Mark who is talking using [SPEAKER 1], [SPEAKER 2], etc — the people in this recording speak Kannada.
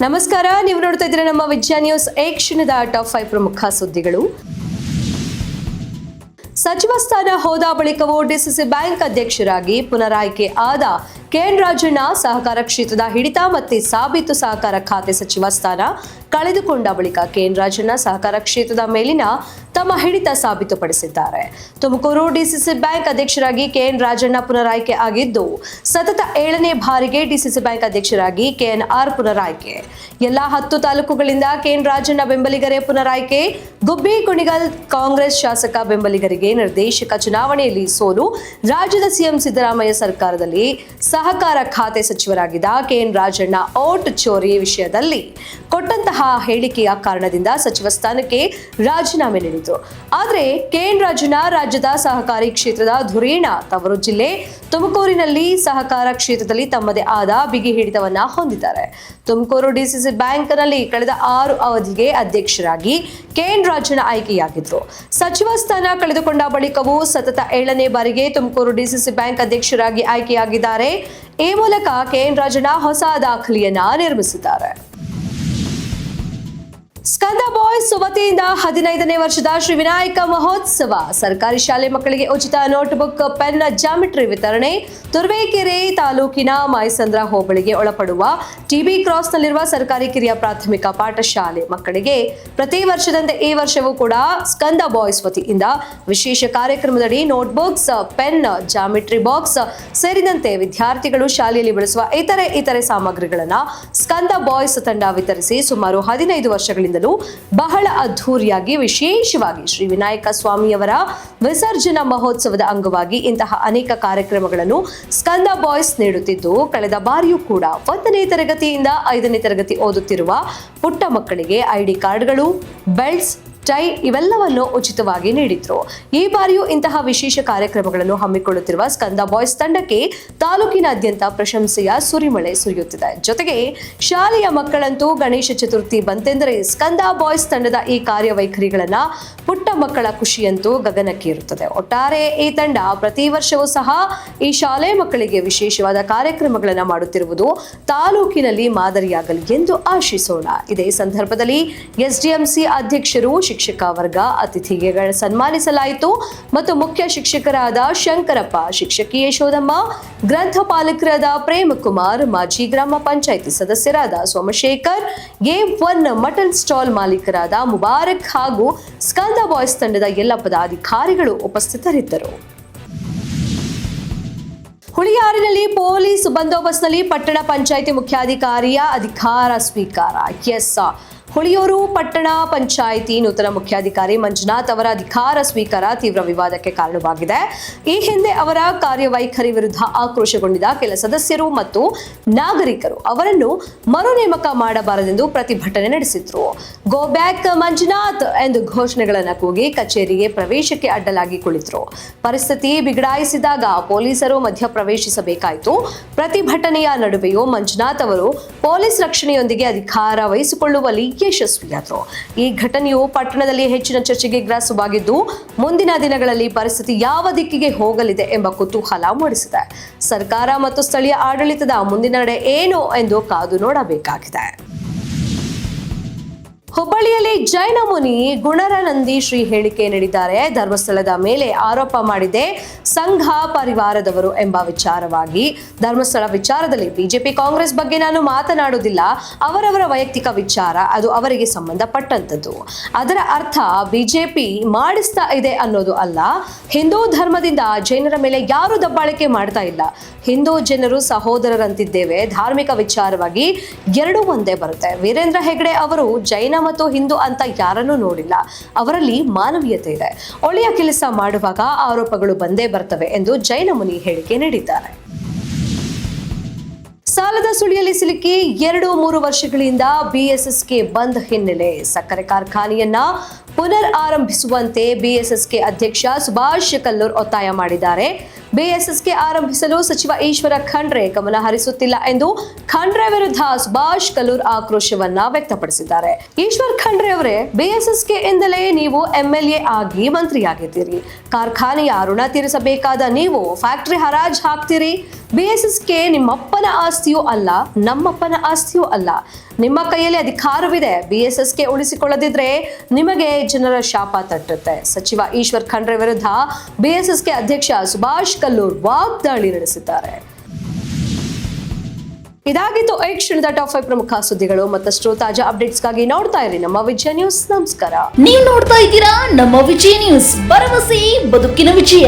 [SPEAKER 1] ನಮಸ್ಕಾರ, ನೀವು ನೋಡ್ತಾ ಇದ್ದೀರಾ ನಮ್ಮ ವಿಜಯ ನ್ಯೂಸ್. ಕ್ಷಣದ ಟಾಪ್ 5 ಪ್ರಮುಖ ಸುದ್ದಿಗಳು. ಸಚಿವ ಸ್ಥಾನ ಹೋದ ಬಳಿಕವೂ ಡಿಸಿಸಿ ಬ್ಯಾಂಕ್ ಅಧ್ಯಕ್ಷರಾಗಿ ಪುನರಾಯ್ಕೆ ಆದ ಕೆಎನ್ ರಾಜಣ್ಣ ಸಹಕಾರ ಕ್ಷೇತ್ರದ ಹಿಡಿತ ಮತ್ತೆ ಸಾಬೀತು ಸಹಕಾರ ಖಾತೆ ಸಚಿವ ಸ್ಥಾನ ಕಳೆದುಕೊಂಡ ಬಳಿಕ ಕೆಎನ್ ರಾಜಣ್ಣ ಸಹಕಾರ ಕ್ಷೇತ್ರದ ಮೇಲಿನ ತಮ್ಮ ಹಿಡಿತ ಸಾಬೀತುಪಡಿಸಿದ್ದಾರೆ. ತುಮಕೂರು ಡಿಸಿಸಿ ಬ್ಯಾಂಕ್ ಅಧ್ಯಕ್ಷರಾಗಿ ಕೆಎನ್ ರಾಜಣ್ಣ ಪುನರಾಯ್ಕೆ ಆಗಿದ್ದು, ಸತತ 7ನೇ ಬಾರಿಗೆ ಡಿಸಿಸಿ ಬ್ಯಾಂಕ್ ಅಧ್ಯಕ್ಷರಾಗಿ ಕೆಎನ್ಆರ್ ಪುನರಾಯ್ಕೆ. ಎಲ್ಲಾ 10 ತಾಲೂಕುಗಳಿಂದ ಕೆಎನ್ ರಾಜಣ್ಣ ಬೆಂಬಲಿಗರೇ ಪುನರಾಯ್ಕೆ. ಗುಬ್ಬಿ ಕುಣಿಗಲ್ ಕಾಂಗ್ರೆಸ್ ಶಾಸಕ ಬೆಂಬಲಿಗರಿಗೆ ನಿರ್ದೇಶಕ ಚುನಾವಣೆಯಲ್ಲಿ ಸೋಲು. ರಾಜ್ಯದ ಸಿಎಂ ಸಿದ್ದರಾಮಯ್ಯ ಸರ್ಕಾರದಲ್ಲಿ ಸಹಕಾರ ಖಾತೆ ಸಚಿವರಾಗಿದ್ದ ಕೆಎನ್ ರಾಜಣ್ಣ ಓಟ್ ಚೋರಿ ವಿಷಯದಲ್ಲಿ ಕೊಟ್ಟಂತಹ ಹೇಳಿಕೆಯ ಕಾರಣದಿಂದ ಸಚಿವ ಸ್ಥಾನಕ್ಕೆ ರಾಜೀನಾಮೆ ನೀಡಿತು. ಆದರೆ ಕೆಎನ್ ರಾಜಣ್ಣ ರಾಜ್ಯದ ಸಹಕಾರಿ ಕ್ಷೇತ್ರದ ಧುರೀಣ. ತವರು ಜಿಲ್ಲೆ ತುಮಕೂರಿನಲ್ಲಿ ಸಹಕಾರ ಕ್ಷೇತ್ರದಲ್ಲಿ ತಮ್ಮದೇ ಆದ ಬಿಗಿ ಹಿಡಿತವನ್ನ ಹೊಂದಿದ್ದಾರೆ. ತುಮಕೂರು ಡಿಸಿಸಿ ಬ್ಯಾಂಕ್ನಲ್ಲಿ ಕಳೆದ 6 ಅವಧಿಗೆ ಅಧ್ಯಕ್ಷರಾಗಿ ಕೆಎನ್ ರಾಜಣ್ಣ ಆಯ್ಕೆಯಾಗಿದ್ರು. ಸಚಿವ ಸ್ಥಾನ ಕಳೆದುಕೊಂಡ ಬಳಿಕವೂ ಸತತ 7ನೇ ಬಾರಿಗೆ ತುಮಕೂರು ಡಿಸಿಸಿ ಬ್ಯಾಂಕ್ ಅಧ್ಯಕ್ಷರಾಗಿ ಆಯ್ಕೆಯಾಗಿದ್ದಾರೆ. ಈ ಮೂಲಕ ಕೆಎನ್ ರಾಜಣ್ಣ ಹೊಸ ದಾಖಲೆಯನ್ನ ನಿರ್ಮಿಸಿದ್ದಾರೆ. ಸ್ಕಂದ ಬಾಯ್ಸ್ ವತಿಯಿಂದ 15ನೇ ವರ್ಷದ ಶ್ರೀ ವಿನಾಯಕ ಮಹೋತ್ಸವ. ಸರ್ಕಾರಿ ಶಾಲೆ ಮಕ್ಕಳಿಗೆ ಉಚಿತ ನೋಟ್ಬುಕ್, ಪೆನ್, ಜಾಮಿಟ್ರಿ ವಿತರಣೆ. ತುರುವೇಕೆರೆ ತಾಲೂಕಿನ ಮಾಯಸಂದ್ರ ಹೋಬಳಿಗೆ ಒಳಪಡುವ ಟಿಬಿ ಕ್ರಾಸ್ನಲ್ಲಿರುವ ಸರ್ಕಾರಿ ಕಿರಿಯ ಪ್ರಾಥಮಿಕ ಪಾಠಶಾಲೆ ಮಕ್ಕಳಿಗೆ ಪ್ರತಿ ವರ್ಷದಂತೆ ಈ ವರ್ಷವೂ ಕೂಡ ಸ್ಕಂದ ಬಾಯ್ಸ್ ವತಿಯಿಂದ ವಿಶೇಷ ಕಾರ್ಯಕ್ರಮದಡಿ ನೋಟ್ಬುಕ್ಸ್, ಪೆನ್, ಜಾಮಿಟ್ರಿ ಬಾಕ್ಸ್ ಸೇರಿದಂತೆ ವಿದ್ಯಾರ್ಥಿಗಳು ಶಾಲೆಯಲ್ಲಿ ಬಳಸುವ ಇತರೆ ಸಾಮಗ್ರಿಗಳನ್ನು ಸ್ಕಂದ ಬಾಯ್ಸ್ ತಂಡ ವಿತರಿಸಿ ಸುಮಾರು 15 ವರ್ಷಗಳಿಂದ ಬಹಳ ಅದ್ಧೂರಿಯಾಗಿ ವಿಶೇಷವಾಗಿ ಶ್ರೀ ವಿನಾಯಕ ಸ್ವಾಮಿಯವರ ವಿಸರ್ಜನಾ ಮಹೋತ್ಸವದ ಅಂಗವಾಗಿ ಇಂತಹ ಅನೇಕ ಕಾರ್ಯಕ್ರಮಗಳನ್ನು ಸ್ಕಂದ ಬಾಯ್ಸ್ ನೀಡುತ್ತಿದ್ದು, ಕಳೆದ ಬಾರಿಯೂ ಕೂಡ 1ನೇ ತರಗತಿಯಿಂದ 5ನೇ ತರಗತಿ ಓದುತ್ತಿರುವ ಪುಟ್ಟ ಮಕ್ಕಳಿಗೆ ಐಡಿ ಕಾರ್ಡ್ಗಳು, ಬೆಲ್ಟ್ಸ್, ಟೈ ಇವೆಲ್ಲವನ್ನು ಉಚಿತವಾಗಿ ನೀಡಿದ್ರು. ಈ ಬಾರಿಯೂ ಇಂತಹ ವಿಶೇಷ ಕಾರ್ಯಕ್ರಮಗಳನ್ನು ಹಮ್ಮಿಕೊಳ್ಳುತ್ತಿರುವ ಸ್ಕಂದ ಬಾಯ್ಸ್ ತಂಡಕ್ಕೆ ತಾಲೂಕಿನಾದ್ಯಂತ ಪ್ರಶಂಸೆಯ ಸುರಿಮಳೆ ಸುರಿಯುತ್ತಿದೆ. ಜೊತೆಗೆ ಶಾಲೆಯ ಮಕ್ಕಳಂತೂ ಗಣೇಶ ಚತುರ್ಥಿ ಬಂತೆಂದರೆ ಸ್ಕಂದ ಬಾಯ್ಸ್ ತಂಡದ ಈ ಕಾರ್ಯವೈಖರಿಗಳನ್ನ ಪುಟ್ಟ ಮಕ್ಕಳ ಖುಷಿಯಂತೂ ಗಗನಕ್ಕೇರುತ್ತದೆ. ಒಟ್ಟಾರೆ ಈ ತಂಡ ಪ್ರತಿ ವರ್ಷವೂ ಸಹ ಈ ಶಾಲೆ ಮಕ್ಕಳಿಗೆ ವಿಶೇಷವಾದ ಕಾರ್ಯಕ್ರಮಗಳನ್ನು ಮಾಡುತ್ತಿರುವುದು ತಾಲೂಕಿನಲ್ಲಿ ಮಾದರಿಯಾಗಲಿ ಎಂದು ಆಶಿಸೋಣ. ಇದೇ ಸಂದರ್ಭದಲ್ಲಿ ಎಸ್ಡಿಎಂಸಿ ಅಧ್ಯಕ್ಷರು, ಶಿಕ್ಷಕ ವರ್ಗ, ಅತಿಥಿಗೆ ಸನ್ಮಾನಿಸಲಾಯಿತು ಮತ್ತು ಮುಖ್ಯ ಶಿಕ್ಷಕರಾದ ಶಂಕರಪ್ಪ, ಶಿಕ್ಷಕಿ ಯಶೋದಮ್ಮ, ಗ್ರಂಥಪಾಲಕರಾದ ಪ್ರೇಮಕುಮಾರ್, ಮಾಜಿ ಗ್ರಾಮ ಪಂಚಾಯಿತಿ ಸದಸ್ಯರಾದ ಸೋಮಶೇಖರ್, A1 ಮಟನ್ ಸ್ಟಾಲ್ ಮಾಲೀಕರಾದ ಮುಬಾರಕ್ ಹಾಗೂ ಸ್ಕಂದ ಬಾಯ್ಸ್ ತಂಡದ ಎಲ್ಲ ಪದಾಧಿಕಾರಿಗಳು ಉಪಸ್ಥಿತರಿದ್ದರು. ಹುಳಿಯಾರಿನಲ್ಲಿ ಪೊಲೀಸ್ ಬಂದೋಬಸ್ತ್ನಲ್ಲಿ ಪಟ್ಟಣ ಪಂಚಾಯಿತಿ ಮುಖ್ಯಾಧಿಕಾರಿಯ ಅಧಿಕಾರ ಸ್ವೀಕಾರ. ಹುಳಿಯೂರು ಪಟ್ಟಣ ಪಂಚಾಯಿತಿ ನೂತನ ಮುಖ್ಯಾಧಿಕಾರಿ ಮಂಜುನಾಥ್ ಅವರ ಅಧಿಕಾರ ಸ್ವೀಕಾರ ತೀವ್ರ ವಿವಾದಕ್ಕೆ ಕಾರಣವಾಗಿದೆ. ಈ ಹಿಂದೆ ಅವರ ಕಾರ್ಯವೈಖರಿ ವಿರುದ್ಧ ಆಕ್ರೋಶಗೊಂಡಿದ್ದ ಕೆಲ ಸದಸ್ಯರು ಮತ್ತು ನಾಗರಿಕರು ಅವರನ್ನು ಮರು ನೇಮಕ ಮಾಡಬಾರದೆಂದು ಪ್ರತಿಭಟನೆ ನಡೆಸಿದ್ರು. ಗೋ ಬ್ಯಾಕ್ ಮಂಜುನಾಥ್ ಎಂದು ಘೋಷಣೆಗಳನ್ನು ಕೂಗಿ ಕಚೇರಿಗೆ ಪ್ರವೇಶಕ್ಕೆ ಅಡ್ಡಲಾಗಿ ಕುಳಿತರು. ಪರಿಸ್ಥಿತಿ ಬಿಗಡಾಯಿಸಿದಾಗ ಪೊಲೀಸರು ಮಧ್ಯ ಪ್ರವೇಶಿಸಬೇಕಾಯಿತು. ಪ್ರತಿಭಟನೆಯ ನಡುವೆಯೂ ಮಂಜುನಾಥ್ ಅವರು ಪೊಲೀಸ್ ರಕ್ಷಣೆಯೊಂದಿಗೆ ಅಧಿಕಾರ ವಹಿಸಿಕೊಳ್ಳುವಲ್ಲಿ ಯಶಸ್ವಿಯಾದರು. ಈ ಘಟನೆಯು ಪಟ್ಟಣದಲ್ಲಿ ಹೆಚ್ಚಿನ ಚರ್ಚೆಗೆ ಗ್ರಾಸವಾಗಿದ್ದು, ಮುಂದಿನ ದಿನಗಳಲ್ಲಿ ಪರಿಸ್ಥಿತಿ ಯಾವ ದಿಕ್ಕಿಗೆ ಹೋಗಲಿದೆ ಎಂಬ ಕುತೂಹಲ ಮೂಡಿಸಿದೆ. ಸರ್ಕಾರ ಮತ್ತು ಸ್ಥಳೀಯ ಆಡಳಿತದ ಮುಂದಿನ ನಡೆ ಏನು ಎಂದು ಕಾದು ನೋಡಬೇಕಾಗಿದೆ. ಹುಬ್ಬಳ್ಳಿಯಲ್ಲಿ ಜೈನ ಮುನಿ ಗುಣರನಂದಿ ಶ್ರೀ ಹೇಳಿಕೆ ನೀಡಿದ್ದಾರೆ. ಧರ್ಮಸ್ಥಳದ ಮೇಲೆ ಆರೋಪ ಮಾಡಿದೆ ಸಂಘ ಪರಿವಾರದವರು ಎಂಬ ವಿಚಾರವಾಗಿ. ಧರ್ಮಸ್ಥಳ ವಿಚಾರದಲ್ಲಿ ಬಿಜೆಪಿ ಕಾಂಗ್ರೆಸ್ ಬಗ್ಗೆ ನಾನು ಮಾತನಾಡುವುದಿಲ್ಲ. ಅವರವರ ವೈಯಕ್ತಿಕ ವಿಚಾರ, ಅದು ಅವರಿಗೆ ಸಂಬಂಧಪಟ್ಟಂತದ್ದು. ಅದರ ಅರ್ಥ ಬಿಜೆಪಿ ಮಾಡಿಸ್ತಾ ಇದೆ ಅನ್ನೋದು ಅಲ್ಲ. ಹಿಂದೂ ಧರ್ಮದಿಂದ ಜೈನರ ಮೇಲೆ ಯಾರು ದಬ್ಬಾಳಿಕೆ ಮಾಡ್ತಾ ಇಲ್ಲ. ಹಿಂದೂ ಜನರು ಸಹೋದರರಂತಿದ್ದೇವೆ. ಧಾರ್ಮಿಕ ವಿಚಾರವಾಗಿ ಎರಡೂ ಒಂದೇ ಬರುತ್ತೆ. ವೀರೇಂದ್ರ ಹೆಗ್ಡೆ ಅವರು ಜೈನ ಮತ್ತು ಹಿಂದೂ ಅಂತ ಯಾರನ್ನೂ ನೋಡಿಲ್ಲ. ಅವರಲ್ಲಿ ಮಾನವೀಯತೆ ಇದೆ. ಒಳ್ಳೆಯ ಕೆಲಸ ಮಾಡುವಾಗ ಆರೋಪಗಳು ಬಂದೇ ಬರ್ತವೆ ಎಂದು ಜೈನ ಮುನಿ ಹೇಳಿಕೆ ನೀಡಿದ್ದಾರೆ. ಸಾಲದ ಸುಳಿಯಲ್ಲಿ ಸಿಲುಕಿ 2-3 ವರ್ಷಗಳಿಂದ ಬಿಎಸ್ಎಸ್ಕೆ ಬಂದ್ ಹಿನ್ನೆಲೆ ಸಕ್ಕರೆ ಕಾರ್ಖಾನೆಯನ್ನ ಪುನರ್ ಆರಂಭಿಸುವಂತೆ ಬಿಎಸ್ಎಸ್ಕೆ ಅಧ್ಯಕ್ಷ ಸುಭಾಷ್ ಕಲ್ಲೂರ್ ಒತ್ತಾಯ ಮಾಡಿದ್ದಾರೆ. ಬಿಎಸ್ಎಸ್ಕೆ ಆರಂಭಿಸಲು ಸಚಿವ ಈಶ್ವರ ಖಂಡ್ರೆ ಗಮನ ಹರಿಸುತ್ತಿಲ್ಲ ಎಂದು ಖಂಡ್ರೆ ವಿರುದ್ಧ ಸುಭಾಷ್ ಕಲ್ಲೂರ್ ಆಕ್ರೋಶವನ್ನ ವ್ಯಕ್ತಪಡಿಸಿದ್ದಾರೆ. ಈಶ್ವರ್ ಖಂಡ್ರೆ ಅವರೇ, ಬಿಎಸ್ಎಸ್ಕೆ ಎಂದಲೇ ನೀವು ಎಂಎಲ್ಎ ಆಗಿ ಮಂತ್ರಿಯಾಗಿದ್ದೀರಿ. ಕಾರ್ಖಾನೆಯ ಋಣ ತೀರಿಸಬೇಕಾದ ನೀವು ಫ್ಯಾಕ್ಟರಿ ಹರಾಜ್ ಹಾಕ್ತೀರಿ. BSSK ನಿಮ್ಮಪ್ಪನ ಆಸ್ತಿಯೂ ಅಲ್ಲ, ನಮ್ಮಪ್ಪನ ಆಸ್ತಿಯೂ ಅಲ್ಲ. ನಿಮ್ಮ ಕೈಯಲ್ಲಿ ಅಧಿಕಾರವಿದೆ. BSSK ಉಳಿಸಿಕೊಳ್ಳದಿದ್ರೆ ನಿಮಗೆ ಜನರ ಶಾಪ ತಟ್ಟುತ್ತೆ. ಸಚಿವ ಈಶ್ವರ್ ಖಂಡ್ರೆ ವಿರುದ್ಧ BSSK ಅಧ್ಯಕ್ಷ ಸುಭಾಷ್ ಕಲ್ಲೂರ್ ವಾಗ್ದಾಳಿ ನಡೆಸಿದ್ದಾರೆ. ಇದಾಗಿತ್ತು ಈ ಕ್ಷಣದ ಟಾಪ್ 5 ಪ್ರಮುಖ ಸುದ್ದಿಗಳು. ಮತ್ತಷ್ಟು ತಾಜಾ ಅಪ್ಡೇಟ್ಸ್ಗಾಗಿ ನೋಡ್ತಾ ಇರಿ ನಮ್ಮ ವಿಜಯ ನ್ಯೂಸ್. ನಮಸ್ಕಾರ.
[SPEAKER 2] ನೀವು ನೋಡ್ತಾ ಇದ್ದೀರಾ ನಮ್ಮ ವಿಜಯ ನ್ಯೂಸ್, ಭರವಸೆ ಬದುಕಿನ ವಿಜಯ.